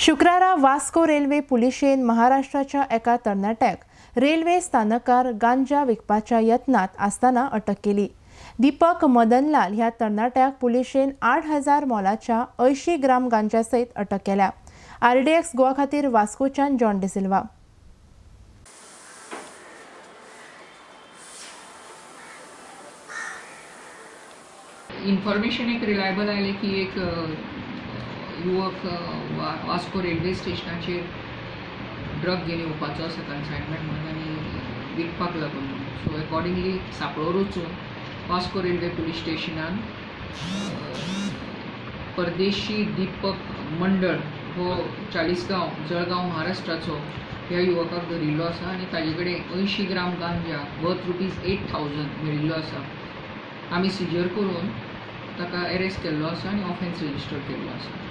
शुक्रारा वास्को रेल्वे पुलिशेन महाराष्ट्राच्या एका तरणाट्याक रेल्वे स्थानकार गांजा विकपाच्या यत्नात आसतना अटक केली। दीपक मदनलाल ह्या तरणाट्याक पुलिशेन 8,000 मोलाच्या 80 ग्राम गांजा सहित अटक केल्या। RDX गोवा खातीर वास्कोच्यान जॉन डिसिल्वा। इन्फॉर्मेशन एक रिलायबल आयले की एक युवक वास्को रेल्वे स्टेशनाचेर ड्रग घेवन येवपाचो आसा कन्सायनमेंट म्हणून आनी विकपाक लागून। सो अकॉर्डिंगली सांपळो रचून वास्को रेल्वे पुलीस स्टेशनान परदेशी दीपक मंडळ हो चाळीसगांव जळगांव महाराष्ट्राचो ह्या युवकाक धरिल्लो आसा आनी ताजे कडेन 80 ग्राम गांजा वर्थ ₹8,000 मेळिल्लो आसा। आमी सिजर करून ताका अरेस्ट केल्लो आसा आनी ऑफेन्स रजिस्टर केल्लो आसा।